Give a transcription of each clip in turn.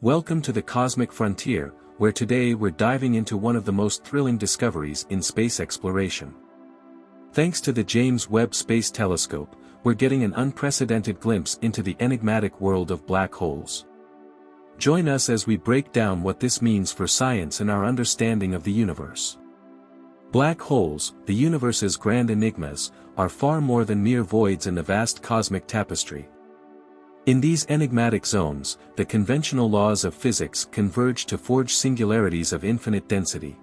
Welcome to the Cosmic Frontier, where today we're diving into one of the most thrilling discoveries in space exploration. Thanks to the James Webb Space Telescope, we're getting an unprecedented glimpse into the enigmatic world of black holes. Join us as we break down what this means for science and our understanding of the universe. Black holes, the universe's grand enigmas, are far more than mere voids in the vast cosmic tapestry. In these enigmatic zones, the conventional laws of physics converge to forge singularities of infinite density.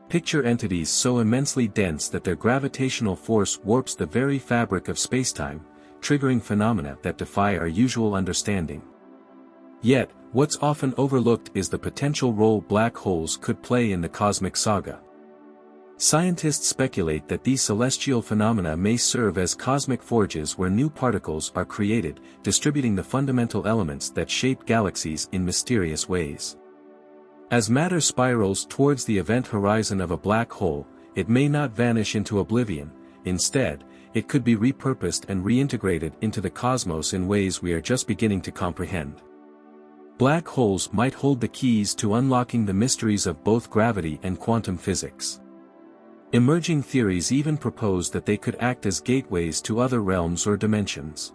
Picture entities so immensely dense that their gravitational force warps the very fabric of spacetime, triggering phenomena that defy our usual understanding. Yet, what's often overlooked is the potential role black holes could play in the cosmic saga. Scientists speculate that these celestial phenomena may serve as cosmic forges where new particles are created, distributing the fundamental elements that shape galaxies in mysterious ways. As matter spirals towards the event horizon of a black hole, it may not vanish into oblivion. Instead, it could be repurposed and reintegrated into the cosmos in ways we are just beginning to comprehend. Black holes might hold the keys to unlocking the mysteries of both gravity and quantum physics. Emerging theories even propose that they could act as gateways to other realms or dimensions.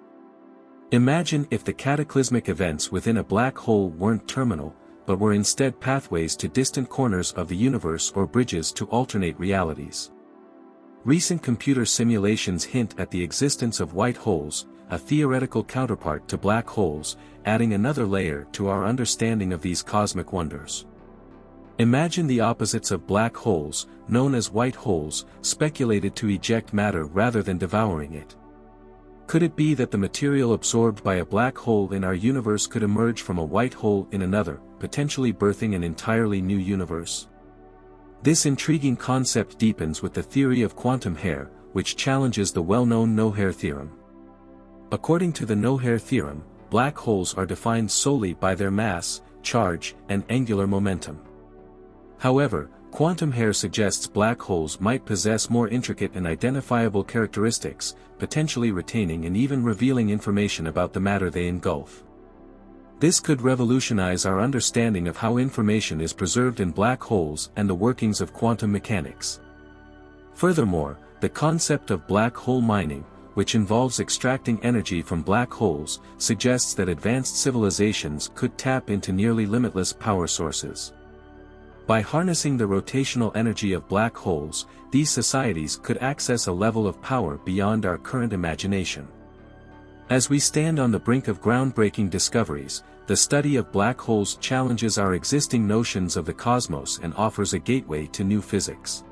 Imagine if the cataclysmic events within a black hole weren't terminal, but were instead pathways to distant corners of the universe or bridges to alternate realities. Recent computer simulations hint at the existence of white holes, a theoretical counterpart to black holes, adding another layer to our understanding of these cosmic wonders. Imagine the opposites of black holes, known as white holes, speculated to eject matter rather than devouring it. Could it be that the material absorbed by a black hole in our universe could emerge from a white hole in another, potentially birthing an entirely new universe? This intriguing concept deepens with the theory of quantum hair, which challenges the well-known no-hair theorem. According to the no-hair theorem, black holes are defined solely by their mass, charge, and angular momentum. However, quantum hair suggests black holes might possess more intricate and identifiable characteristics, potentially retaining and even revealing information about the matter they engulf. This could revolutionize our understanding of how information is preserved in black holes and the workings of quantum mechanics. Furthermore, the concept of black hole mining, which involves extracting energy from black holes, suggests that advanced civilizations could tap into nearly limitless power sources. By harnessing the rotational energy of black holes, these societies could access a level of power beyond our current imagination. As we stand on the brink of groundbreaking discoveries, the study of black holes challenges our existing notions of the cosmos and offers a gateway to new physics.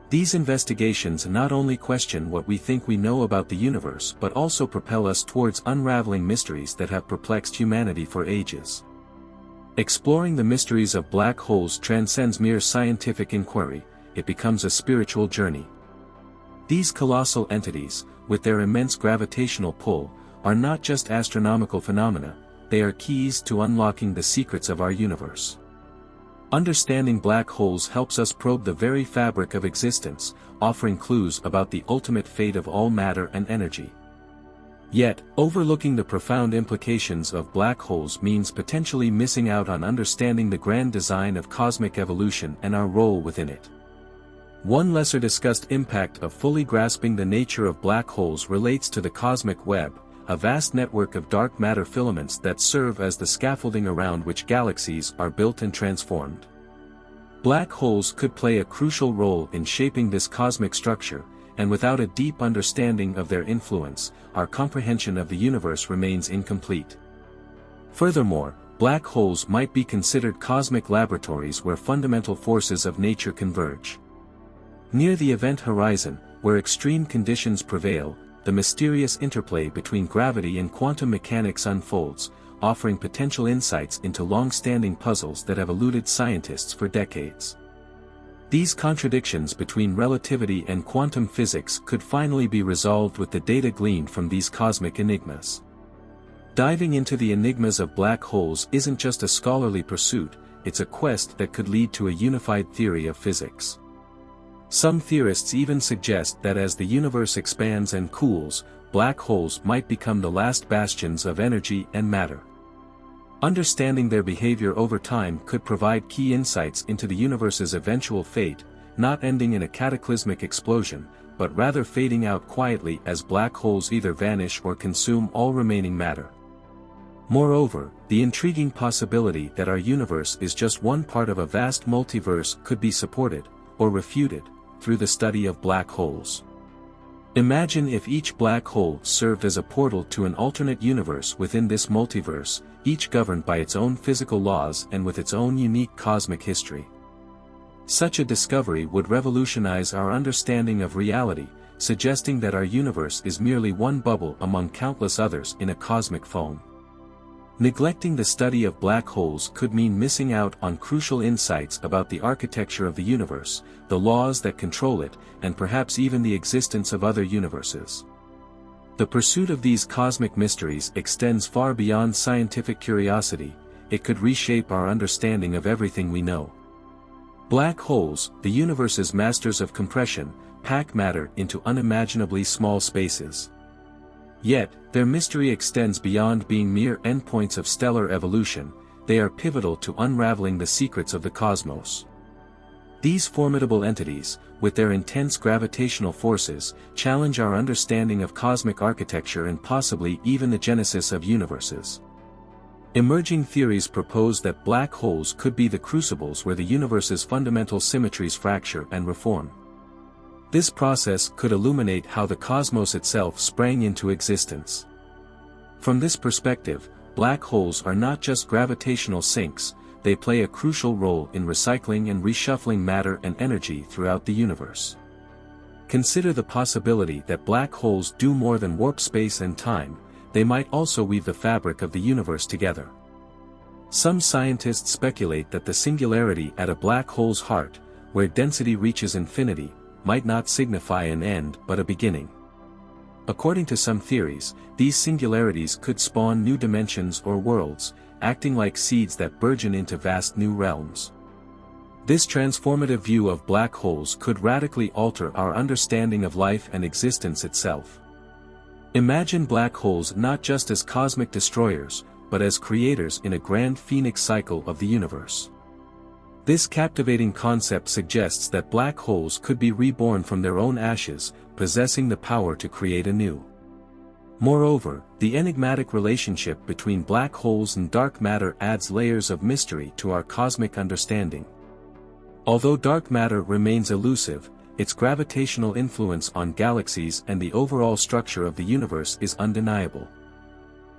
These investigations not only question what we think we know about the universe but also propel us towards unraveling mysteries that have perplexed humanity for ages. Exploring the mysteries of black holes transcends mere scientific inquiry, it becomes a spiritual journey. These colossal entities, with their immense gravitational pull, are not just astronomical phenomena, they are keys to unlocking the secrets of our universe. Understanding black holes helps us probe the very fabric of existence, offering clues about the ultimate fate of all matter and energy. Yet, overlooking the profound implications of black holes means potentially missing out on understanding the grand design of cosmic evolution and our role within it. One lesser-discussed impact of fully grasping the nature of black holes relates to the cosmic web, a vast network of dark matter filaments that serve as the scaffolding around which galaxies are built and transformed. Black holes could play a crucial role in shaping this cosmic structure, and without a deep understanding of their influence, our comprehension of the universe remains incomplete. Furthermore, black holes might be considered cosmic laboratories where fundamental forces of nature converge. Near the event horizon, where extreme conditions prevail, the mysterious interplay between gravity and quantum mechanics unfolds, offering potential insights into long-standing puzzles that have eluded scientists for decades. These contradictions between relativity and quantum physics could finally be resolved with the data gleaned from these cosmic enigmas. Diving into the enigmas of black holes isn't just a scholarly pursuit, it's a quest that could lead to a unified theory of physics. Some theorists even suggest that as the universe expands and cools, black holes might become the last bastions of energy and matter. Understanding their behavior over time could provide key insights into the universe's eventual fate, not ending in a cataclysmic explosion, but rather fading out quietly as black holes either vanish or consume all remaining matter. Moreover, the intriguing possibility that our universe is just one part of a vast multiverse could be supported, or refuted, through the study of black holes. Imagine if each black hole served as a portal to an alternate universe within this multiverse, each governed by its own physical laws and with its own unique cosmic history. Such a discovery would revolutionize our understanding of reality, suggesting that our universe is merely one bubble among countless others in a cosmic foam. Neglecting the study of black holes could mean missing out on crucial insights about the architecture of the universe, the laws that control it, and perhaps even the existence of other universes. The pursuit of these cosmic mysteries extends far beyond scientific curiosity. It could reshape our understanding of everything we know. Black holes, the universe's masters of compression, pack matter into unimaginably small spaces. Yet, their mystery extends beyond being mere endpoints of stellar evolution. They are pivotal to unraveling the secrets of the cosmos. These formidable entities, with their intense gravitational forces, challenge our understanding of cosmic architecture and possibly even the genesis of universes. Emerging theories propose that black holes could be the crucibles where the universe's fundamental symmetries fracture and reform. This process could illuminate how the cosmos itself sprang into existence. From this perspective, black holes are not just gravitational sinks, they play a crucial role in recycling and reshuffling matter and energy throughout the universe. Consider the possibility that black holes do more than warp space and time. They might also weave the fabric of the universe together. Some scientists speculate that the singularity at a black hole's heart, where density reaches infinity, might not signify an end but a beginning. According to some theories, these singularities could spawn new dimensions or worlds, acting like seeds that burgeon into vast new realms. This transformative view of black holes could radically alter our understanding of life and existence itself. Imagine black holes not just as cosmic destroyers, but as creators in a grand phoenix cycle of the universe. This captivating concept suggests that black holes could be reborn from their own ashes, possessing the power to create anew. Moreover, the enigmatic relationship between black holes and dark matter adds layers of mystery to our cosmic understanding. Although dark matter remains elusive, its gravitational influence on galaxies and the overall structure of the universe is undeniable.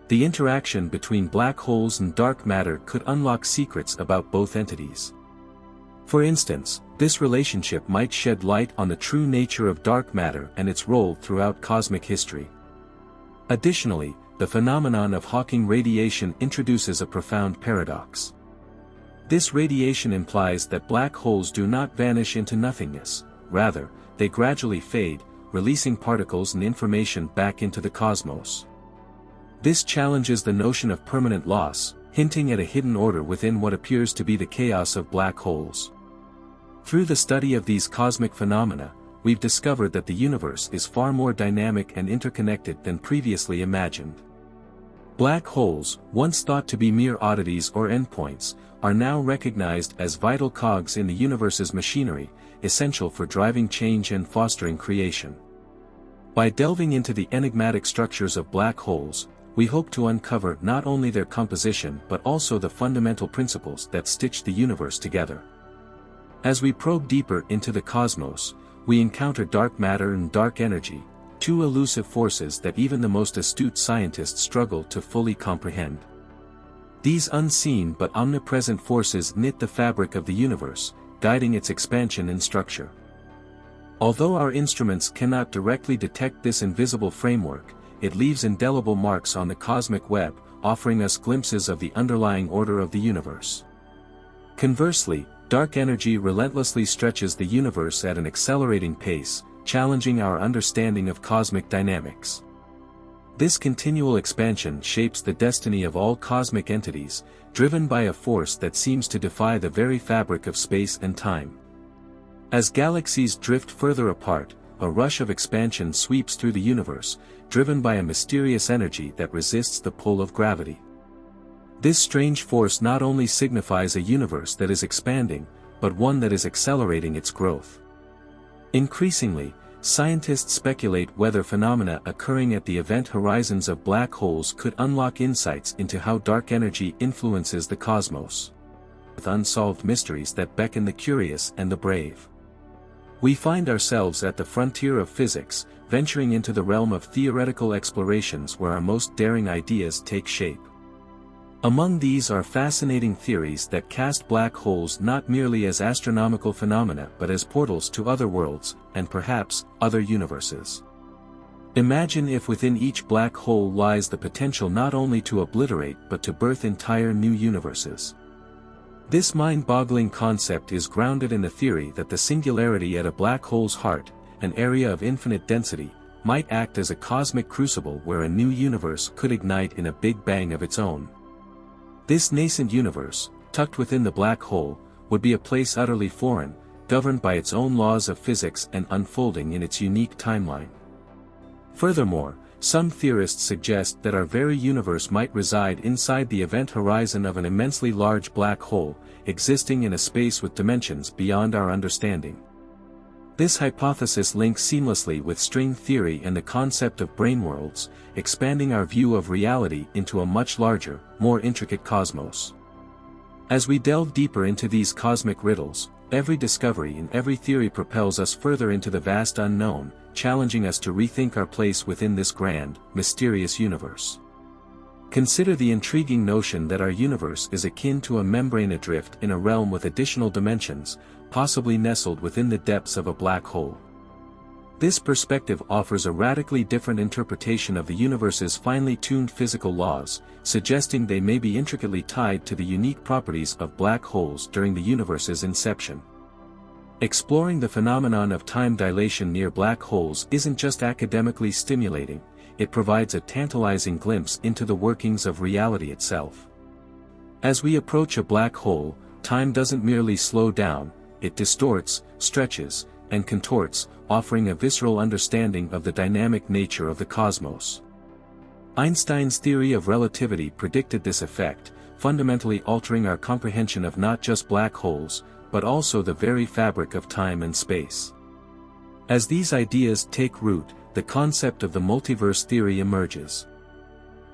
The interaction between black holes and dark matter could unlock secrets about both entities. For instance, this relationship might shed light on the true nature of dark matter and its role throughout cosmic history. Additionally, the phenomenon of Hawking radiation introduces a profound paradox. This radiation implies that black holes do not vanish into nothingness. Rather, they gradually fade, releasing particles and information back into the cosmos. This challenges the notion of permanent loss, hinting at a hidden order within what appears to be the chaos of black holes. Through the study of these cosmic phenomena, we've discovered that the universe is far more dynamic and interconnected than previously imagined. Black holes, once thought to be mere oddities or endpoints, are now recognized as vital cogs in the universe's machinery, essential for driving change and fostering creation. By delving into the enigmatic structures of black holes, we hope to uncover not only their composition but also the fundamental principles that stitch the universe together. As we probe deeper into the cosmos, we encounter dark matter and dark energy, two elusive forces that even the most astute scientists struggle to fully comprehend. These unseen but omnipresent forces knit the fabric of the universe, guiding its expansion and structure. Although our instruments cannot directly detect this invisible framework, it leaves indelible marks on the cosmic web, offering us glimpses of the underlying order of the universe. Conversely, dark energy relentlessly stretches the universe at an accelerating pace, challenging our understanding of cosmic dynamics. This continual expansion shapes the destiny of all cosmic entities, driven by a force that seems to defy the very fabric of space and time. As galaxies drift further apart, a rush of expansion sweeps through the universe, driven by a mysterious energy that resists the pull of gravity. This strange force not only signifies a universe that is expanding, but one that is accelerating its growth. Increasingly, scientists speculate whether phenomena occurring at the event horizons of black holes could unlock insights into how dark energy influences the cosmos, with unsolved mysteries that beckon the curious and the brave. We find ourselves at the frontier of physics, venturing into the realm of theoretical explorations where our most daring ideas take shape. Among these are fascinating theories that cast black holes not merely as astronomical phenomena but as portals to other worlds, and perhaps, other universes. Imagine if within each black hole lies the potential not only to obliterate but to birth entire new universes. This mind-boggling concept is grounded in the theory that the singularity at a black hole's heart, an area of infinite density, might act as a cosmic crucible where a new universe could ignite in a big bang of its own. This nascent universe, tucked within the black hole, would be a place utterly foreign, governed by its own laws of physics and unfolding in its unique timeline. Furthermore, some theorists suggest that our very universe might reside inside the event horizon of an immensely large black hole, existing in a space with dimensions beyond our understanding. This hypothesis links seamlessly with string theory and the concept of brainworlds, expanding our view of reality into a much larger, more intricate cosmos. As we delve deeper into these cosmic riddles, every discovery and every theory propels us further into the vast unknown, challenging us to rethink our place within this grand, mysterious universe. Consider the intriguing notion that our universe is akin to a membrane adrift in a realm with additional dimensions, possibly nestled within the depths of a black hole. This perspective offers a radically different interpretation of the universe's finely tuned physical laws, suggesting they may be intricately tied to the unique properties of black holes during the universe's inception. Exploring the phenomenon of time dilation near black holes isn't just academically stimulating, it provides a tantalizing glimpse into the workings of reality itself. As we approach a black hole, time doesn't merely slow down, it distorts, stretches, and contorts, offering a visceral understanding of the dynamic nature of the cosmos. Einstein's theory of relativity predicted this effect, fundamentally altering our comprehension of not just black holes, but also the very fabric of time and space. As these ideas take root, the concept of the multiverse theory emerges.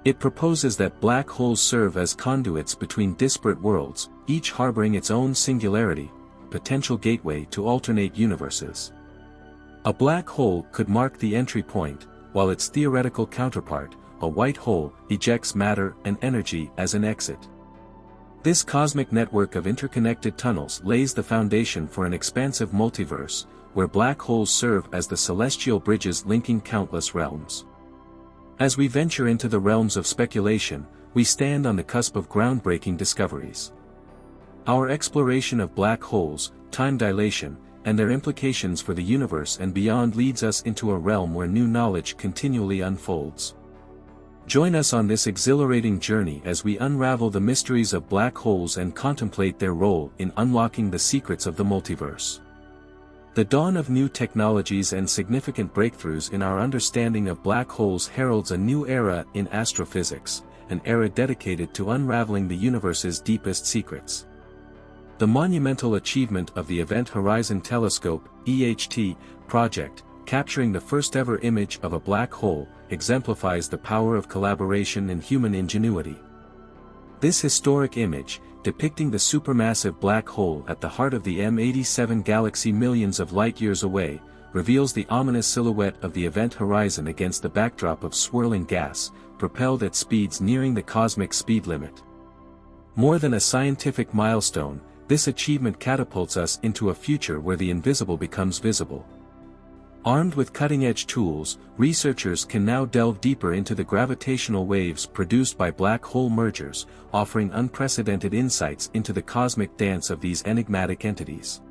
It proposes that black holes serve as conduits between disparate worlds, each harboring its own singularity, potential gateway to alternate universes. A black hole could mark the entry point, while its theoretical counterpart, a white hole, ejects matter and energy as an exit. This cosmic network of interconnected tunnels lays the foundation for an expansive multiverse, where black holes serve as the celestial bridges linking countless realms. As we venture into the realms of speculation, we stand on the cusp of groundbreaking discoveries. Our exploration of black holes, time dilation, and their implications for the universe and beyond leads us into a realm where new knowledge continually unfolds. Join us on this exhilarating journey as we unravel the mysteries of black holes and contemplate their role in unlocking the secrets of the multiverse. The dawn of new technologies and significant breakthroughs in our understanding of black holes heralds a new era in astrophysics, an era dedicated to unraveling the universe's deepest secrets. The monumental achievement of the Event Horizon Telescope (EHT) project, capturing the first-ever image of a black hole, exemplifies the power of collaboration and human ingenuity. This historic image, depicting the supermassive black hole at the heart of the M87 galaxy millions of light-years away, reveals the ominous silhouette of the event horizon against the backdrop of swirling gas, propelled at speeds nearing the cosmic speed limit. More than a scientific milestone, this achievement catapults us into a future where the invisible becomes visible. Armed with cutting-edge tools, researchers can now delve deeper into the gravitational waves produced by black hole mergers, offering unprecedented insights into the cosmic dance of these enigmatic entities.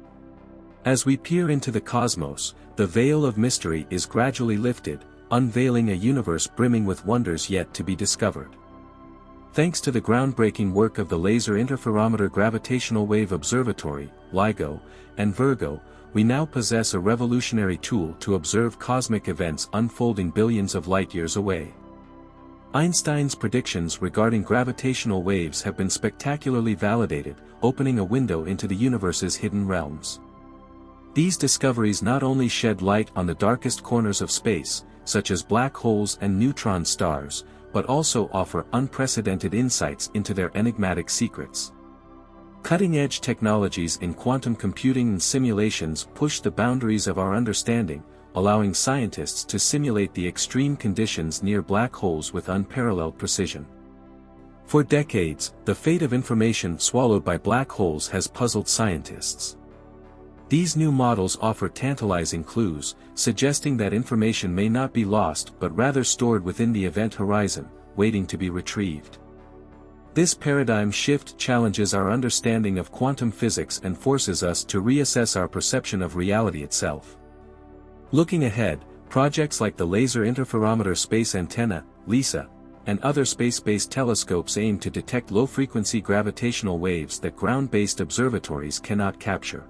As we peer into the cosmos, the veil of mystery is gradually lifted, unveiling a universe brimming with wonders yet to be discovered. Thanks to the groundbreaking work of the Laser Interferometer Gravitational Wave Observatory, LIGO, and Virgo, we now possess a revolutionary tool to observe cosmic events unfolding billions of light-years away. Einstein's predictions regarding gravitational waves have been spectacularly validated, opening a window into the universe's hidden realms. These discoveries not only shed light on the darkest corners of space, such as black holes and neutron stars, but also offer unprecedented insights into their enigmatic secrets. Cutting-edge technologies in quantum computing and simulations push the boundaries of our understanding, allowing scientists to simulate the extreme conditions near black holes with unparalleled precision. For decades, the fate of information swallowed by black holes has puzzled scientists. These new models offer tantalizing clues, suggesting that information may not be lost but rather stored within the event horizon, waiting to be retrieved. This paradigm shift challenges our understanding of quantum physics and forces us to reassess our perception of reality itself. Looking ahead, projects like the Laser Interferometer Space Antenna, LISA, and other space-based telescopes aim to detect low-frequency gravitational waves that ground-based observatories cannot capture.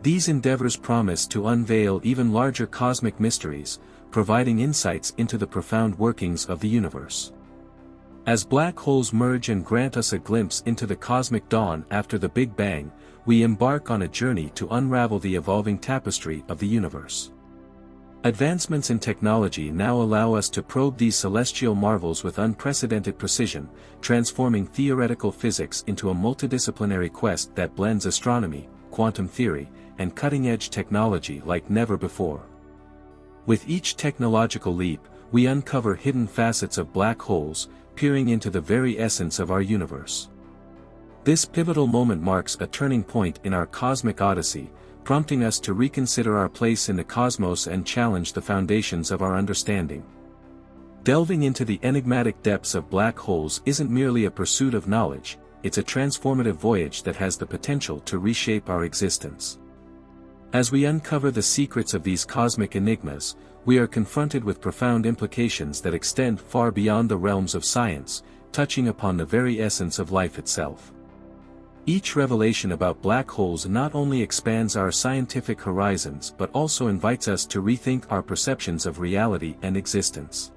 These endeavors promise to unveil even larger cosmic mysteries, providing insights into the profound workings of the universe. As black holes merge and grant us a glimpse into the cosmic dawn after the Big Bang, we embark on a journey to unravel the evolving tapestry of the universe. Advancements in technology now allow us to probe these celestial marvels with unprecedented precision, transforming theoretical physics into a multidisciplinary quest that blends astronomy, quantum theory, and cutting-edge technology like never before. With each technological leap, we uncover hidden facets of black holes, peering into the very essence of our universe. This pivotal moment marks a turning point in our cosmic odyssey, prompting us to reconsider our place in the cosmos and challenge the foundations of our understanding. Delving into the enigmatic depths of black holes isn't merely a pursuit of knowledge, it's a transformative voyage that has the potential to reshape our existence. As we uncover the secrets of these cosmic enigmas, we are confronted with profound implications that extend far beyond the realms of science, touching upon the very essence of life itself. Each revelation about black holes not only expands our scientific horizons but also invites us to rethink our perceptions of reality and existence.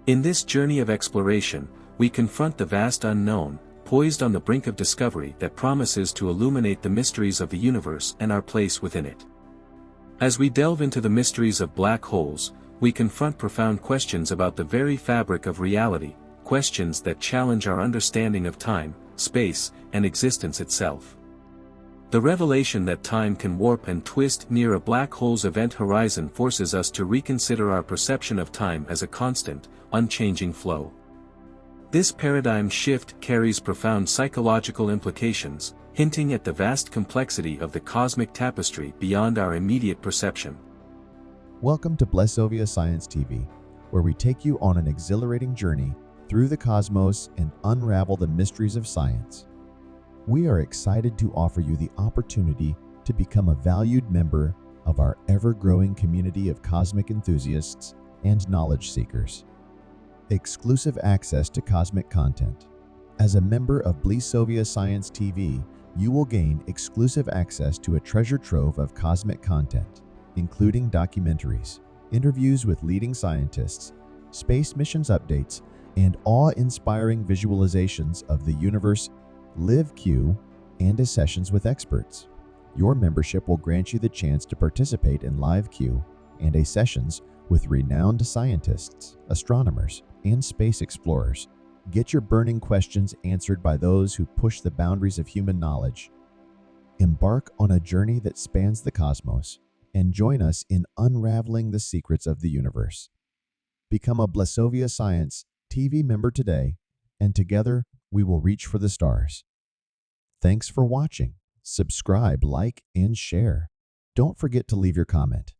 In this journey of exploration, we confront the vast unknown, poised on the brink of discovery that promises to illuminate the mysteries of the universe and our place within it. As we delve into the mysteries of black holes, we confront profound questions about the very fabric of reality, questions that challenge our understanding of time, space, and existence itself. The revelation that time can warp and twist near a black hole's event horizon forces us to reconsider our perception of time as a constant, unchanging flow. This paradigm shift carries profound psychological implications, hinting at the vast complexity of the cosmic tapestry beyond our immediate perception. Welcome to Blessovia Science TV, where we take you on an exhilarating journey through the cosmos and unravel the mysteries of science. We are excited to offer you the opportunity to become a valued member of our ever-growing community of cosmic enthusiasts and knowledge seekers. Exclusive access to cosmic content. As a member of Blessovia Science TV, you will gain exclusive access to a treasure trove of cosmic content, including documentaries, interviews with leading scientists, space missions updates, and awe-inspiring visualizations of the universe, live Q, and sessions with experts. Your membership will grant you the chance to participate in live Q and sessions with renowned scientists, astronomers, and space explorers. Get your burning questions answered by those who push the boundaries of human knowledge. Embark on a journey that spans the cosmos and join us in unraveling the secrets of the universe. Become a Blessovia Science TV member today, and together we will reach for the stars. Thanks for watching. Subscribe, like, and share. Don't forget to leave your comment.